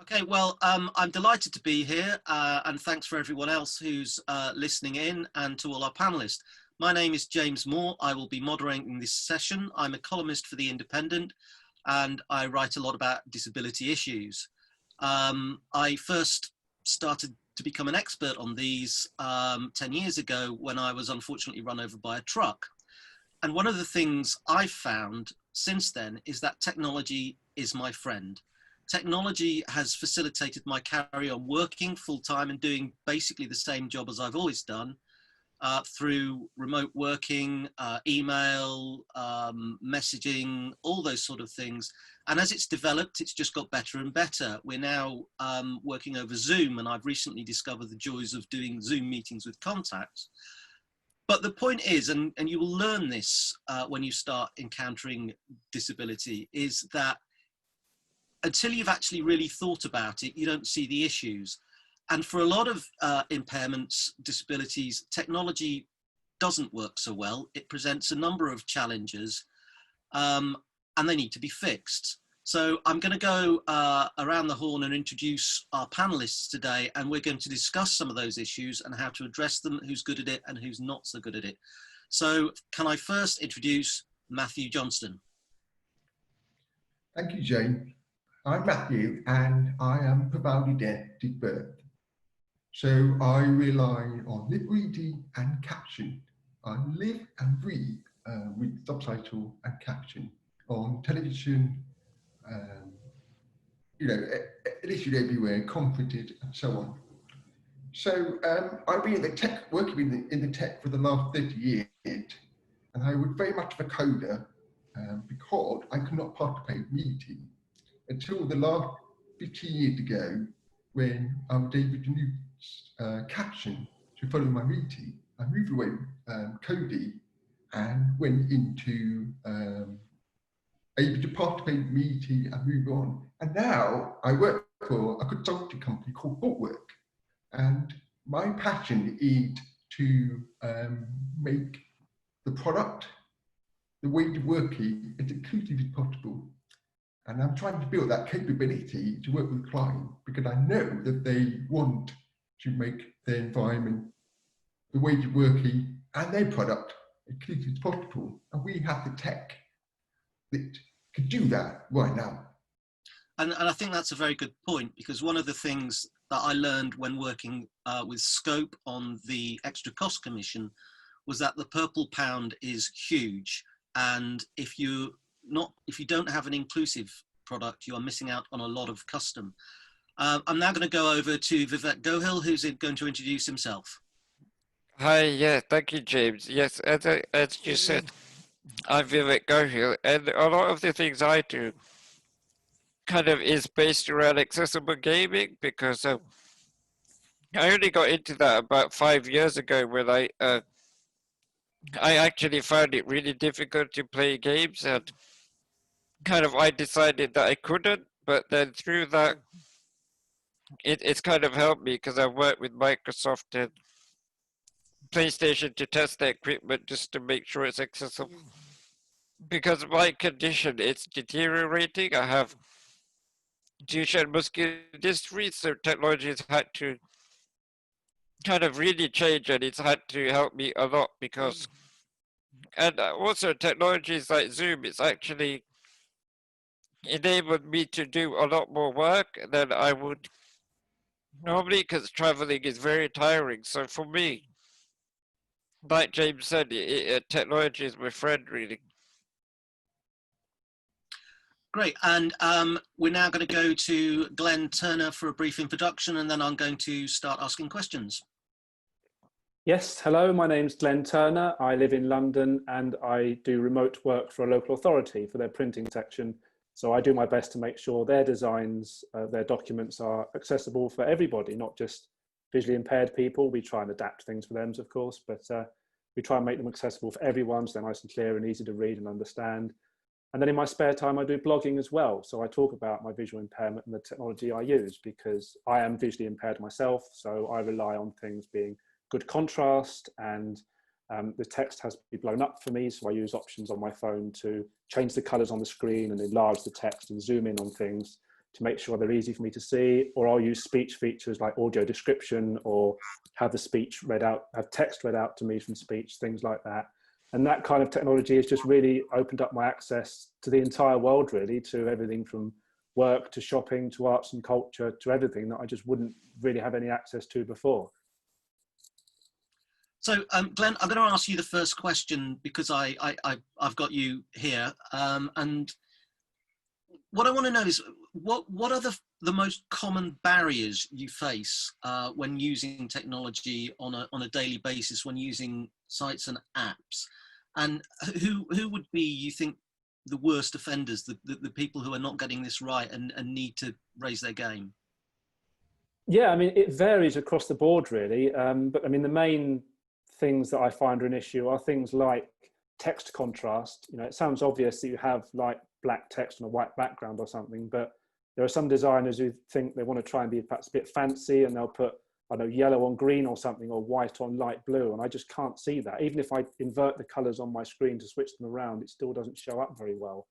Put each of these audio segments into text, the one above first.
Okay, well, I'm delighted to be here, and thanks for everyone else who's listening in, and to all our panelists. My name is James Moore. I will be moderating this session. I'm a columnist for The Independent, and I write a lot about disability issues. I first started to become an expert on these 10 years ago when I was unfortunately run over by a truck. And one of the things I've found since then is that technology is my friend. Technology has facilitated my carry on working full time and doing basically the same job as I've always done through remote working, email, messaging, all those sort of things. And as it's developed, it's just got better and better. We're now working over Zoom, and I've recently discovered the joys of doing Zoom meetings with contacts. But the point is, and you will learn this when you start encountering disability, is that until you've actually really thought about it, you don't see the issues. And for a lot of impairments, disabilities, technology doesn't work so well. It presents a number of challenges and they need to be fixed. So I'm going to go around the horn and introduce our panelists today, and we're going to discuss some of those issues and how to address them, who's good at it and who's not so good at it. So can I first introduce Matthew Johnston? Thank you, Jane. I'm Matthew, and I am profoundly deaf at birth. So I rely on lip reading and caption. I live and breathe with subtitle and caption on television, issued everywhere, conferences, and so on. So I've been in the tech, working in the tech for the last 30 years, and I was very much of a coder because I could not participate in meetings until the last 15 years ago, when I was able to use Caption to follow my meeting. I moved away coding and went into able to participate in meeting and move on. And now I work for a consulting company called Thoughtwork. And my passion is to make the product, the way of working, as inclusive as possible. And I'm trying to build that capability to work with clients because I know that they want to make their environment, the way of working, and their product as inclusive as possible. And we have the tech that can do that right now. And I think that's a very good point, because one of the things that I learned when working with Scope on the Extra Cost Commission was that the purple pound is huge. And if you don't have an inclusive product, you are missing out on a lot of custom. I'm now going to go over to Vivek Gohil, who's going to introduce himself. Hi, yeah, thank you, James. Yes, as you said, I'm Vivek Gohil, and a lot of the things I do kind of is based around accessible gaming, because I only got into that about 5 years ago when I actually found it really difficult to play games, and I decided that I couldn't, but then through that, it's kind of helped me, because I've worked with Microsoft and PlayStation to test their equipment just to make sure it's accessible. Because of my condition, it's deteriorating. I have Duchenne muscular dystrophy, so technology has had to kind of really change, and it's had to help me a lot because, and also technologies like Zoom, it's actually enabled me to do a lot more work than I would normally, because traveling is very tiring. So for me, like James said, technology is my friend, really. Great, and we're now going to go to Glen Turner for a brief introduction, and then I'm going to start asking questions. Yes, hello, my name's Glen Turner. I live in London and I do remote work for a local authority for their printing section. So I do my best to make sure their designs, their documents are accessible for everybody, not just visually impaired people. We try and adapt things for them, of course, but we try and make them accessible for everyone, so they're nice and clear and easy to read and understand. And then in my spare time, I do blogging as well. So I talk about my visual impairment and the technology I use, because I am visually impaired myself. So I rely on things being good contrast, and the text has to be blown up for me. So I use options on my phone to change the colors on the screen and enlarge the text and zoom in on things to make sure they're easy for me to see, or I'll use speech features like audio description, or have the speech read out, have text read out to me from speech, things like that. And that kind of technology has just really opened up my access to the entire world, really, to everything from work to shopping to arts and culture to everything that I just wouldn't really have any access to before. So, Glenn, I'm going to ask you the first question because I've got you here. And what I want to know is what are the most common barriers you face when using technology on a daily basis, when using sites and apps? And who would be, you think, the worst offenders, the people who are not getting this right and need to raise their game? Yeah, I mean, it varies across the board, really. But I mean, the main things that I find are an issue are things like text contrast. You know, it sounds obvious that you have like black text on a white background or something, but there are some designers who think they want to try and be perhaps a bit fancy, and they'll put, I don't know, yellow on green or something, or white on light blue, and I just can't see that. Even if I invert the colors on my screen to switch them around, it still doesn't show up very well.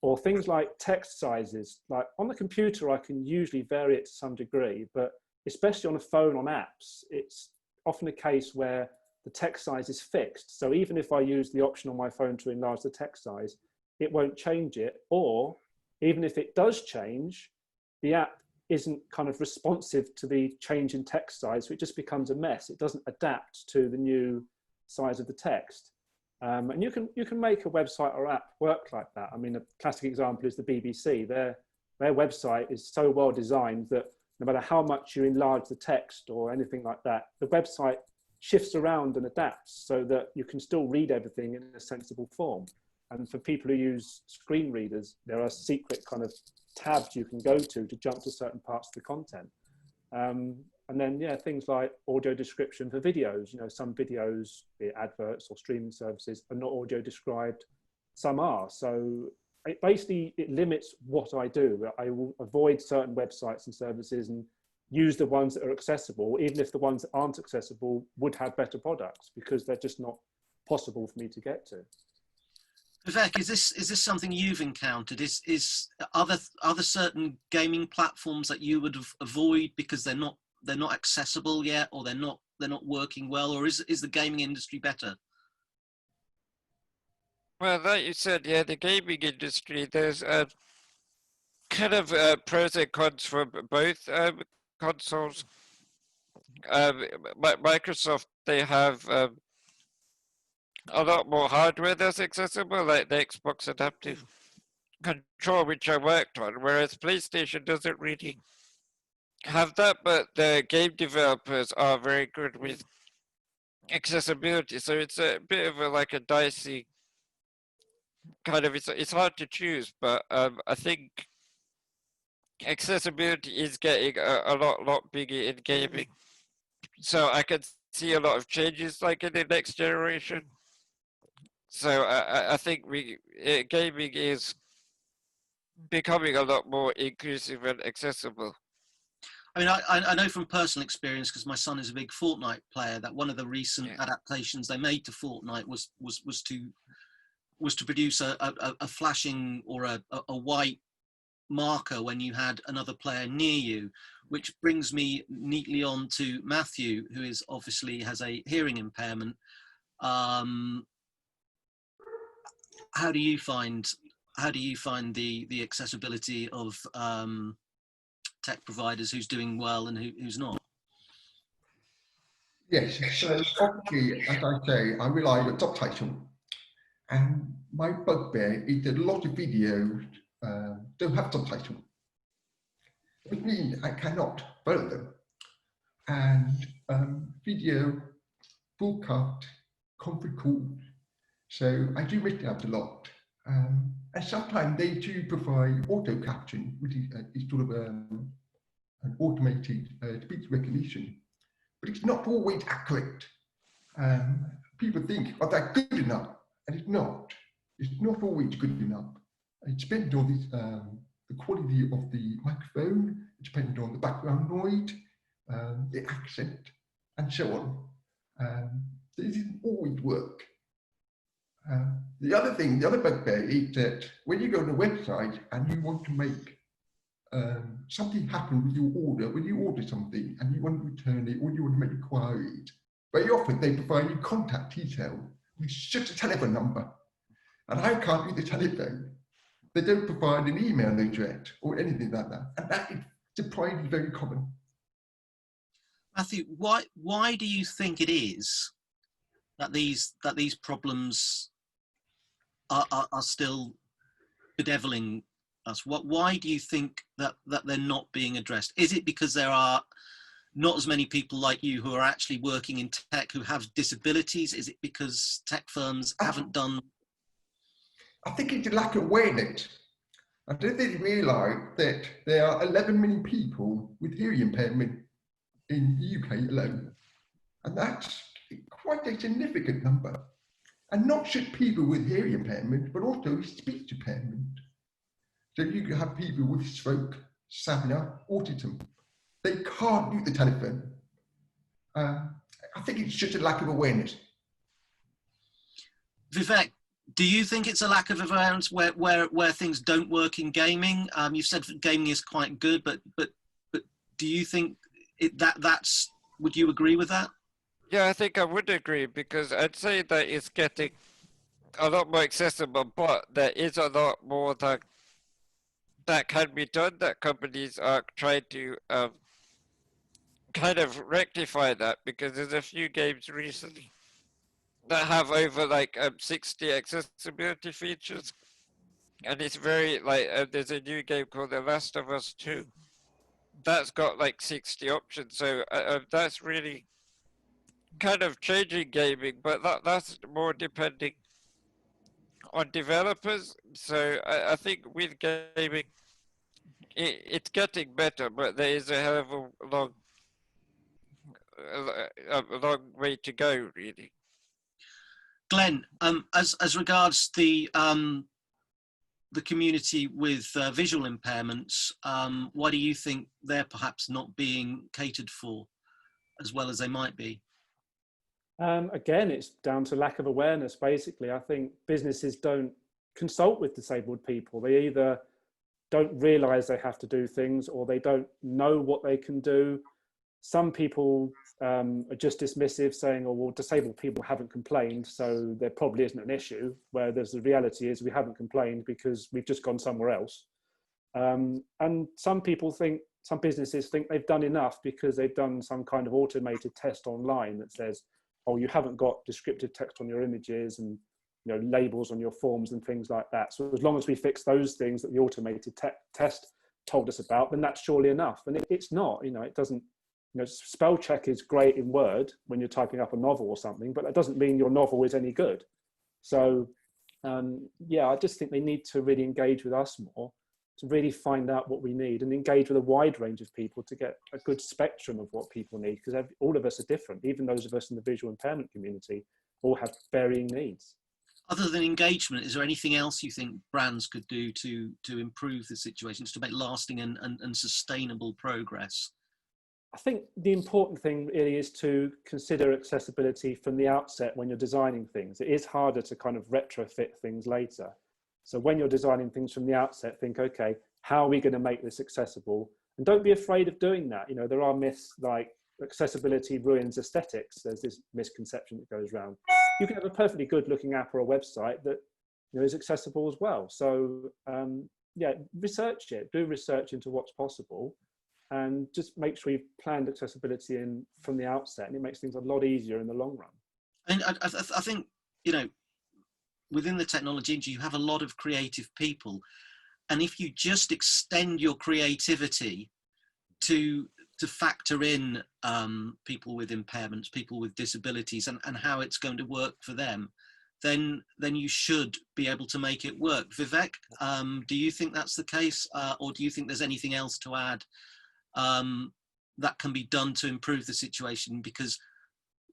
Or things like text sizes. Like on the computer, I can usually vary it to some degree, but especially on a phone, on apps, it's often a case where the text size is fixed. So even if I use the option on my phone to enlarge the text size, it won't change it. Or even if it does change, the app isn't kind of responsive to the change in text size, so it just becomes a mess. It doesn't adapt to the new size of the text. And you can make a website or app work like that. I mean, a classic example is the BBC. Their website is so well designed that no matter how much you enlarge the text or anything like that, the website shifts around and adapts so that you can still read everything in a sensible form. And for people who use screen readers, there are secret kind of tabs you can go to jump to certain parts of the content. And then, yeah, things like audio description for videos. You know, some videos, be it adverts or streaming services, are not audio described, some are. So it basically, it limits what I do. I will avoid certain websites and services and use the ones that are accessible, even if the ones that aren't accessible would have better products, because they're just not possible for me to get to. Vivek, is this something you've encountered? Are there certain gaming platforms that you would avoid because they're not accessible yet, or they're not working well, or is the gaming industry better? Well, like you said, yeah, the gaming industry, there's kind of pros and cons for both consoles. Microsoft, they have a lot more hardware that's accessible, like the Xbox Adaptive Control, which I worked on, whereas PlayStation doesn't really have that, but the game developers are very good with accessibility. So it's a bit of like a dicey kind of, it's hard to choose, but I think accessibility is getting a lot bigger in gaming. So I can see a lot of changes like in the next generation. So I think gaming is becoming a lot more inclusive and accessible. I mean, I know from personal experience, because my son is a big Fortnite player, that one of the recent adaptations they made to Fortnite was to produce a flashing or a white marker when you had another player near you, which brings me neatly on to Matthew, who is obviously has a hearing impairment. How do you find the accessibility of tech providers, who's doing well and who's not? Yes, so obviously, as I say, I rely on subtitle, and my bugbear is that a lot of videos don't have subtitle, which means I cannot follow them. And video, broadcast, conference calls, so I do miss out a lot. And sometimes they do provide auto caption, which is sort of an automated speech recognition, but it's not always accurate. People think, oh, that's good enough, and it's not. It's not always good enough. It depends on the quality of the microphone, it depends on the background noise, the accent, and so on. This doesn't always work. The other bugbear is that when you go to a website and you want to make something happened with your order, when you order something and you want to return it or you want to make inquiries, very often they provide you contact detail, which is just a telephone number. And I can't use the telephone. They don't provide an email address or anything like that. And that is surprisingly very common. Matthew, why do you think it is that these problems are still bedeviling us? Why do you think that they're not being addressed? Is it because there are not as many people like you who are actually working in tech who have disabilities? Is it because tech firms haven't done? I think it's a lack of awareness. I don't think they realise that there are 11 million people with hearing impairment in the UK alone. And that's quite a significant number. And not just people with hearing impairment, but also speech impairment. So you can have people with stroke, stamina, autism. They can't use the telephone. I think it's just a lack of awareness. Vivek, do you think it's a lack of awareness where things don't work in gaming? You've said that gaming is quite good, but do you think that's? Would you agree with that? Yeah, I think I would agree, because I'd say that it's getting a lot more accessible, but there is a lot more that can be done, that companies are trying to kind of rectify that, because there's a few games recently that have over like 60 accessibility features, and it's very like there's a new game called The Last of Us 2 that's got like 60 options, so that's really kind of changing gaming, but that's more depending on developers. So I think with gaming it's getting better, but there is a hell of a long way to go, really. Glenn, as regards the community with visual impairments, why do you think they're perhaps not being catered for as well as they might be? Again, it's down to lack of awareness, basically. I think businesses don't consult with disabled people. They either don't realise they have to do things, or they don't know what they can do. Some people are just dismissive, saying, oh, well, disabled people haven't complained, so there probably isn't an issue, where the reality is we haven't complained because we've just gone somewhere else. And some businesses think they've done enough because they've done some kind of automated test online that says, oh, you haven't got descriptive text on your images and labels on your forms and things like that. So as long as we fix those things that the automated test told us about, then that's surely enough. And it's not, it doesn't, spell check is great in Word when you're typing up a novel or something, but that doesn't mean your novel is any good. So yeah, I just think they need to really engage with us more, to really find out what we need and engage with a wide range of people to get a good spectrum of what people need, because all of us are different. Even those of us in the visual impairment community all have varying needs. Other than engagement, is there anything else you think brands could do to improve the situations, to make lasting and sustainable progress? I think the important thing really is to consider accessibility from the outset when you're designing things. It is harder to kind of retrofit things later. So when you're designing things from the outset, think, okay, how are we going to make this accessible? And don't be afraid of doing that. There are myths like accessibility ruins aesthetics. There's this misconception that goes around. You can have a perfectly good looking app or a website that is accessible as well. So yeah, research it, do research into what's possible, and just make sure you've planned accessibility in from the outset, and it makes things a lot easier in the long run. And I think, within the technology industry, you have a lot of creative people. And if you just extend your creativity to factor in people with impairments, people with disabilities, and how it's going to work for them, then you should be able to make it work. Vivek, do you think that's the case? Or do you think there's anything else to add that can be done to improve the situation? Because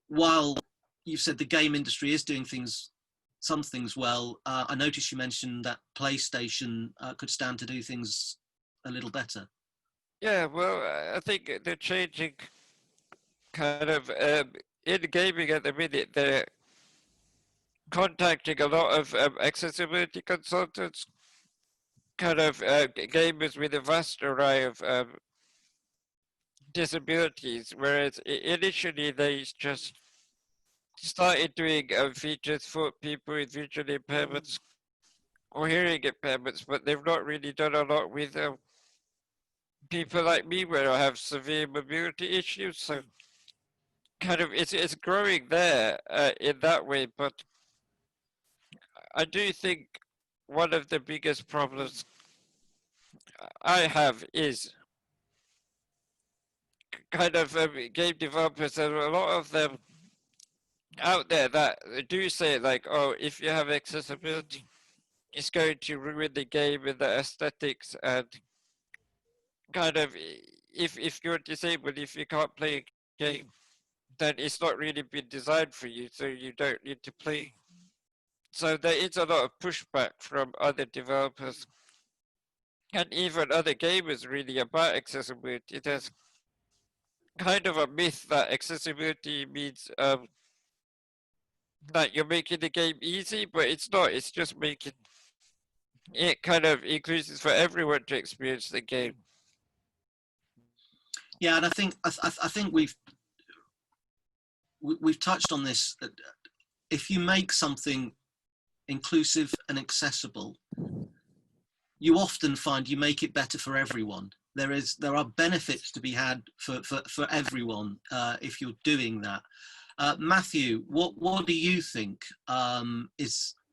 while you've said the game industry is doing some things well, I noticed you mentioned that PlayStation could stand to do things a little better. Yeah, well, I think they're changing kind of in gaming at the minute. They're contacting a lot of accessibility consultants kind of gamers with a vast array of disabilities, whereas initially they just started doing features for people with visual impairments or hearing impairments, but they've not really done a lot with people like me where I have severe mobility issues. So kind of it's growing there in that way, but I do think one of the biggest problems I have is kind of game developers. There are a lot of them out there that do say like, oh, if you have accessibility, it's going to ruin the game and the aesthetics, and kind of if you're disabled, if you can't play a game, then it's not really been designed for you, so you don't need to play. So there is a lot of pushback from other developers and even other gamers really about accessibility. There's kind of a myth that accessibility means that you're making the game easy, but it's not. It's just making it kind of inclusive for everyone to experience the game. Yeah, and I think we've touched on this. If you make something inclusive and accessible, you often find you make it better for everyone. There are benefits to be had for everyone if you're doing that. Matthew, what do you think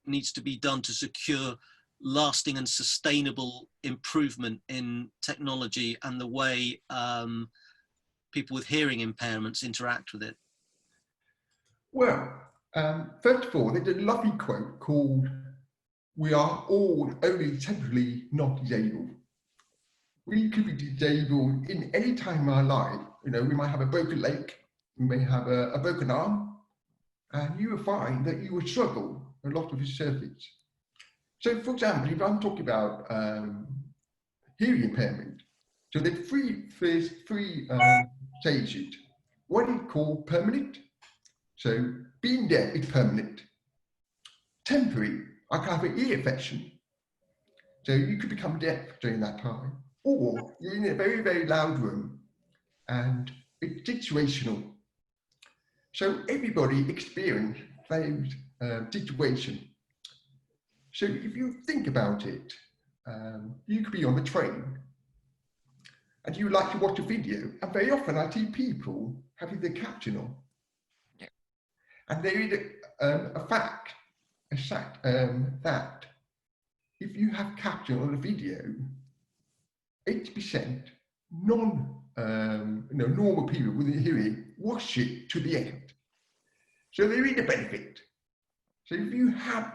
needs to be done to secure lasting and sustainable improvement in technology and the way people with hearing impairments interact with it? Well, first of all, there's a lovely quote called, "We are all only temporarily not disabled." We could be disabled in any time in our life. You know, we might have a broken leg, we may have a broken arm, and you will find that you will struggle a lot with your surface. So, for example, if I'm talking about hearing impairment, so there's three stages. What is called permanent. So, being deaf is permanent. Temporary, I can have an ear infection. So you could become deaf during that time. Or you're in a very, very loud room and it's situational. So everybody experiences those situations. So if you think about it, you could be on the train and you like to watch a video, and very often I see people having their caption on. Yeah. And there is a fact that if you have caption on a video, 80% normal people with a hearing watch it to the end. So there is a benefit. So if you have,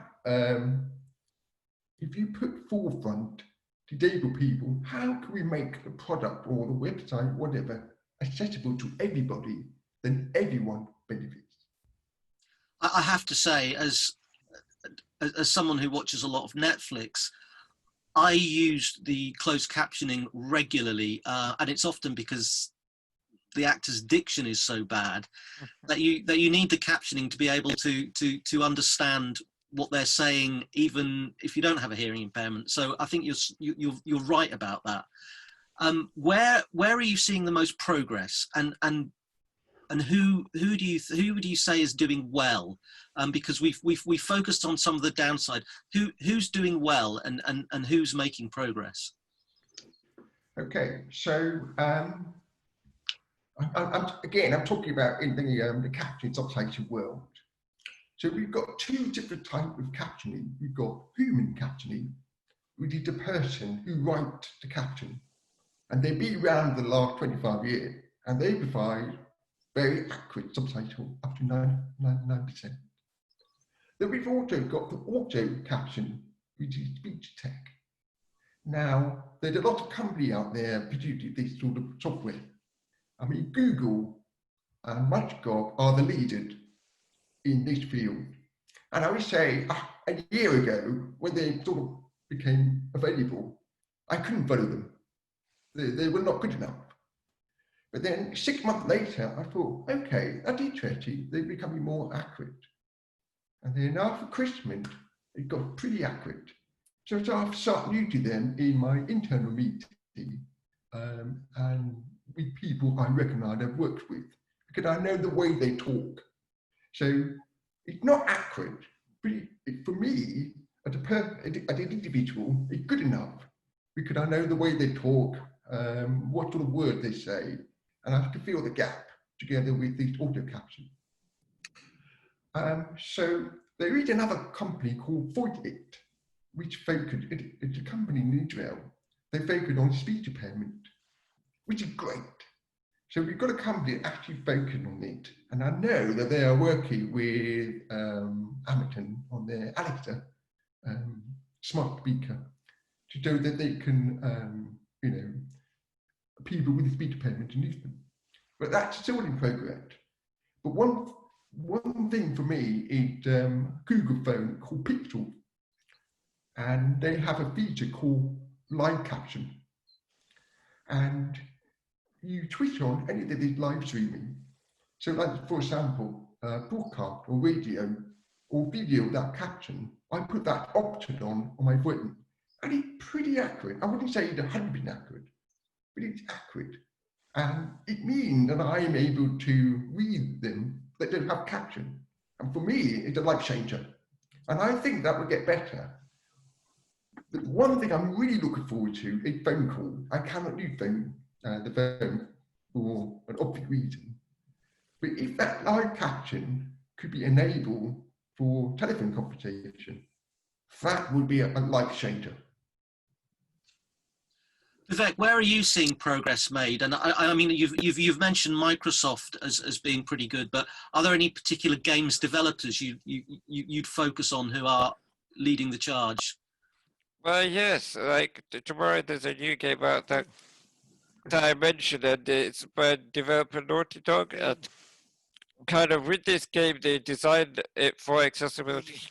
if you put forefront disabled people, how can we make the product or the website, whatever, accessible to everybody, then everyone benefits? I have to say, as someone who watches a lot of Netflix, I use the closed captioning regularly, and it's often because the actor's diction is so bad that you need the captioning to be able to understand what they're saying, even if you don't have a hearing impairment. So I think you're right about that. Where are you seeing the most progress, and who would you say is doing well? Because we've focused on some of the downside. Who's doing well and who's making progress? Okay, so I'm talking about in the captioning subtitle world. So we've got two different types of captioning. We've got human captioning, which is the person who writes the caption, and they've been around the last 25 years, and they provide very accurate subtitle up to 99%. Then we've also got the auto caption, which is speech tech. Now, there's a lot of company out there producing this sort of software. I mean, Google and Microsoft are the leaders in this field. And I would say a year ago, when they sort of became available, I couldn't follow them. They were not good enough. But then 6 months later, I thought, okay, that's interesting. They're becoming more accurate. And then after Christmas, it got pretty accurate. So I start new to them in my internal meeting and with people I recognise I've worked with, because I know the way they talk. So it's not accurate, but for me, as an individual, it's good enough because I know the way they talk, what sort of word they say, and I can feel the gap together with this auto caption. So there is another company called Voiceit, which focus, it's a company in Israel. They focus on speech impairment, which is great. So we've got a company that actually focused on it. And I know that they are working with Amazon on their Alexa smart speaker to show that they can, you know, people with speech impairment use them. But that's still in progress. But one thing for me is Google phone called Pixel. And they have a feature called live caption. And you twitch on any of this live streaming. So like, for example, broadcast or radio or video without caption, I put that option on my phone. And it's pretty accurate. I wouldn't say it's 100% accurate, but it's accurate. And it means that I'm able to read them that don't have caption. And for me, it's a life changer. And I think that will get better. The one thing I'm really looking forward to is phone call. I cannot do the phone for an obvious reason. But if that live caption could be enabled for telephone conversation, that would be a life changer. Vivek, where are you seeing progress made? And I mean, you've mentioned Microsoft as being pretty good, but are there any particular games developers you'd focus on who are leading the charge? Well, yes, like tomorrow there's a new game out that I mentioned, and it's by developer Naughty Dog. And kind of with this game, they designed it for accessibility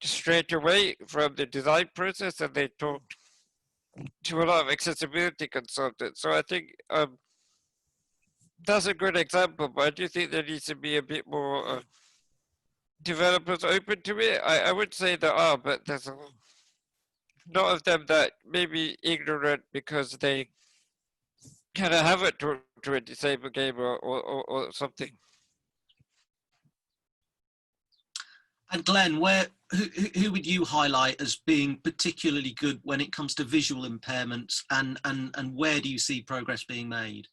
straight away from the design process, and they talked to a lot of accessibility consultants. So I think that's a good example, but I do think there needs to be a bit more developers open to it. I would say there are, but there's a lot of them that may be ignorant because they kind of haven't talked to a disabled gamer or something. And Glenn, who would you highlight as being particularly good when it comes to visual impairments, and where do you see progress being made?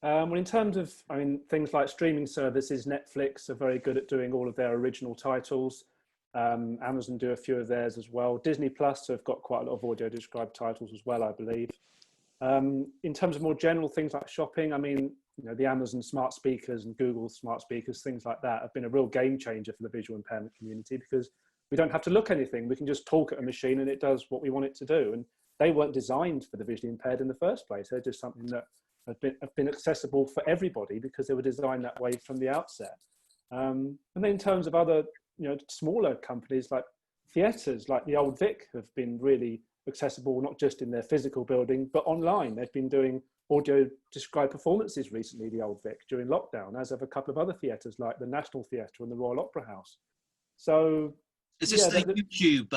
Well, in terms of, I mean, things like streaming services, Netflix are very good at doing all of their original titles. Amazon do a few of theirs as well. Disney Plus have got quite a lot of audio described titles as well, I believe. In terms of more general things like shopping, I mean, you know, the Amazon smart speakers and Google smart speakers, things like that have been a real game changer for the visual impairment community, because we don't have to look anything. We can just talk at a machine and it does what we want it to do. And they weren't designed for the visually impaired in the first place. They're just something that have been accessible for everybody because they were designed that way from the outset. And then in terms of other, you know, smaller companies like theatres, like the Old Vic, have been really accessible, not just in their physical building, but online. They've been doing audio described performances recently, the Old Vic, during lockdown, as have a couple of other theatres like the National Theatre and the Royal Opera House. So is this the YouTube?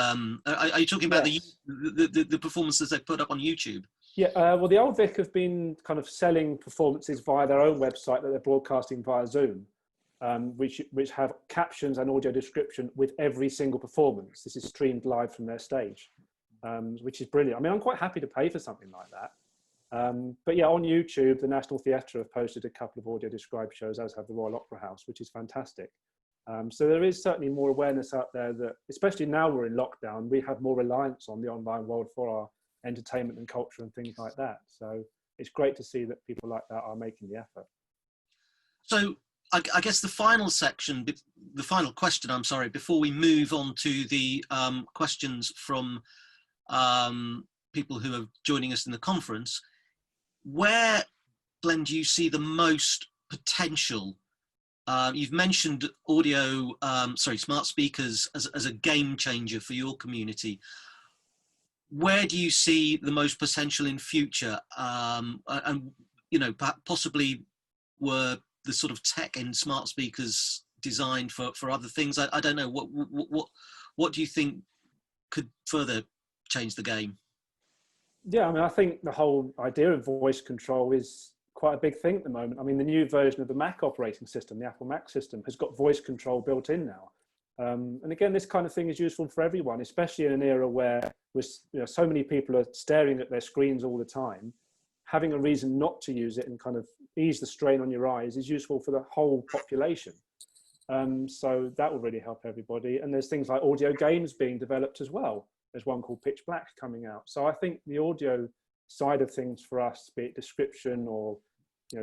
Are you talking about yes. the performances they put up on YouTube? Yeah, well, the Old Vic have been kind of selling performances via their own website that they're broadcasting via Zoom, which have captions and audio description with every single performance. This is streamed live from their stage, which is brilliant. I mean, I'm quite happy to pay for something like that. But yeah, on YouTube, the National Theatre have posted a couple of audio described shows, as have the Royal Opera House, which is fantastic. So there is certainly more awareness out there that, especially now we're in lockdown, we have more reliance on the online world for our entertainment and culture and things like that. So it's great to see that people like that are making the effort. So I guess the final section, the final question, I'm sorry, before we move on to the questions from people who are joining us in the conference, where, Glenn, do you see the most potential? You've mentioned smart speakers as a game changer for your community. Where do you see the most potential in future? And you know, possibly were the sort of tech in smart speakers designed for other things? I don't know. What do you think could further change the game? Yeah, I mean, I think the whole idea of voice control is quite a big thing at the moment. I mean, the new version of the Mac operating system, the Apple Mac system, has got voice control built in now. And again, this kind of thing is useful for everyone, especially in an era where so many people are staring at their screens all the time. Having a reason not to use it and kind of ease the strain on your eyes is useful for the whole population. So that will really help everybody. And there's things like audio games being developed as well. There's one called Pitch Black coming out. So I think the audio side of things for us, be it description or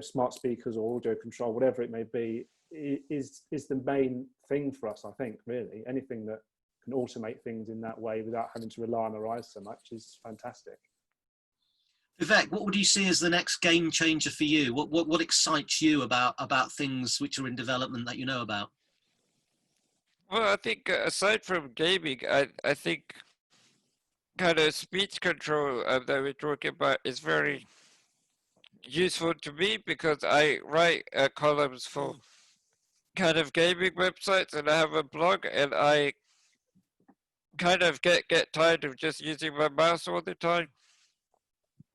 smart speakers or audio control, whatever it may be, is the main thing for us. I think really anything that can automate things in that way without having to rely on our eyes so much is fantastic. Vivek, what would you see as the next game changer for you? What excites you about things which are in development that you know about? Well, I think aside from gaming, I think kind of speech control that we're talking about is very useful to me, because I write columns for kind of gaming websites, and I have a blog, and I kind of get tired of just using my mouse all the time.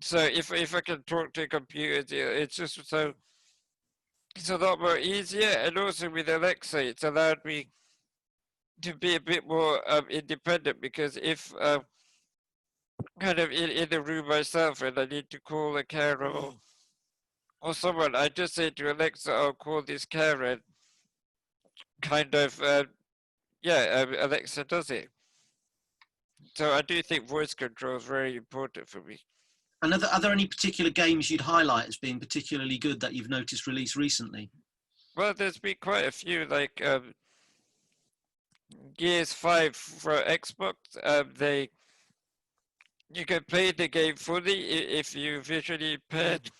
So if I can talk to computers, it's just so it's a lot more easier. And also with Alexa, it's allowed me to be a bit more independent, because if kind of in the room myself and I need to call a carer or someone, I just say to Alexa, I'll call this carer, and kind of Alexa does it. So I do think voice control is very important for me. And are there any particular games you'd highlight as being particularly good that you've noticed released recently? Well, there's been quite a few, like Gears 5 for Xbox. You can play the game fully if you're visually impaired,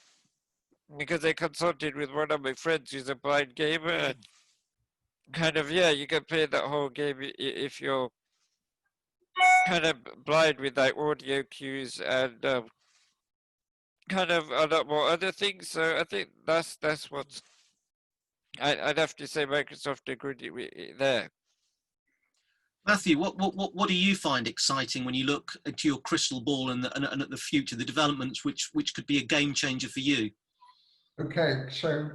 because I consulted with one of my friends who's a blind gamer, and kind of, you can play that whole game if you're kind of blind, with like audio cues and kind of a lot more other things. So I think that's what I'd have to say Microsoft agreed there. Matthew, what do you find exciting when you look into your crystal ball and at the future, the developments which could be a game changer for you? Okay, so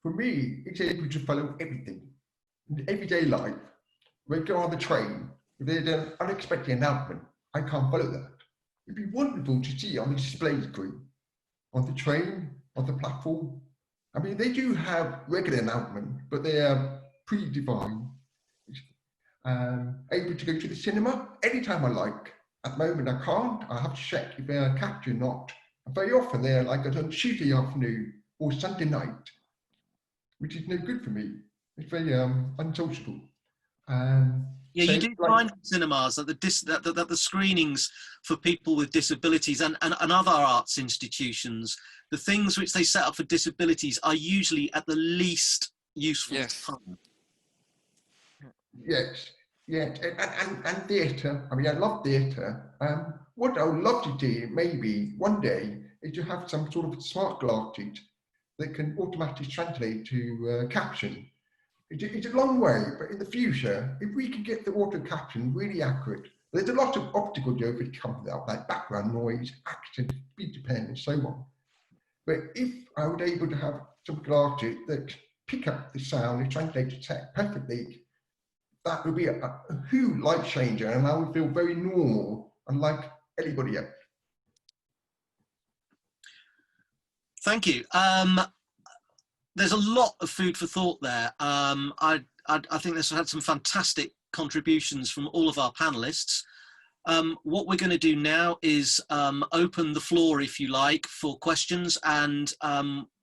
for me, it's able to follow everything. In everyday life, when I go on the train, if there's an unexpected announcement, I can't follow that. It'd be wonderful to see on the display screen, on the train, on the platform. I mean, they do have regular announcements, but they are predefined. Able to go to the cinema anytime I like. At the moment, I can't. I have to check if they're Caption or not. And very often they're like on Tuesday afternoon or Sunday night, which is no good for me. It's very unsociable. Yeah, so you do find cinemas that the screenings for people with disabilities and other arts institutions, the things which they set up for disabilities are usually at the least useful time. Yes, and theatre. I mean, I love theatre. What I would love to do maybe one day is to have some sort of smart glasses that can automatically translate to Caption. It's a long way, but in the future, if we can get the auto caption really accurate, there's a lot of optical data that comes out, like background noise, accent, speed dependent, and so on. But if I was able to have some glasses that pick up the sound and translate the text perfectly, that would be a huge life changer, and I would feel very normal, unlike anybody else. Thank you. There's a lot of food for thought there. I think this has had some fantastic contributions from all of our panelists. What we're going to do now is open the floor, if you like, for questions, and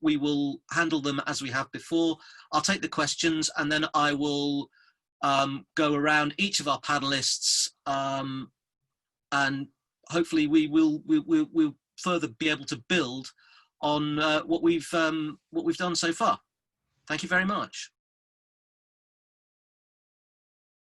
we will handle them as we have before. I'll take the questions, and then I will go around each of our panelists, and hopefully we'll further be able to build on what we've done so far. Thank you very much.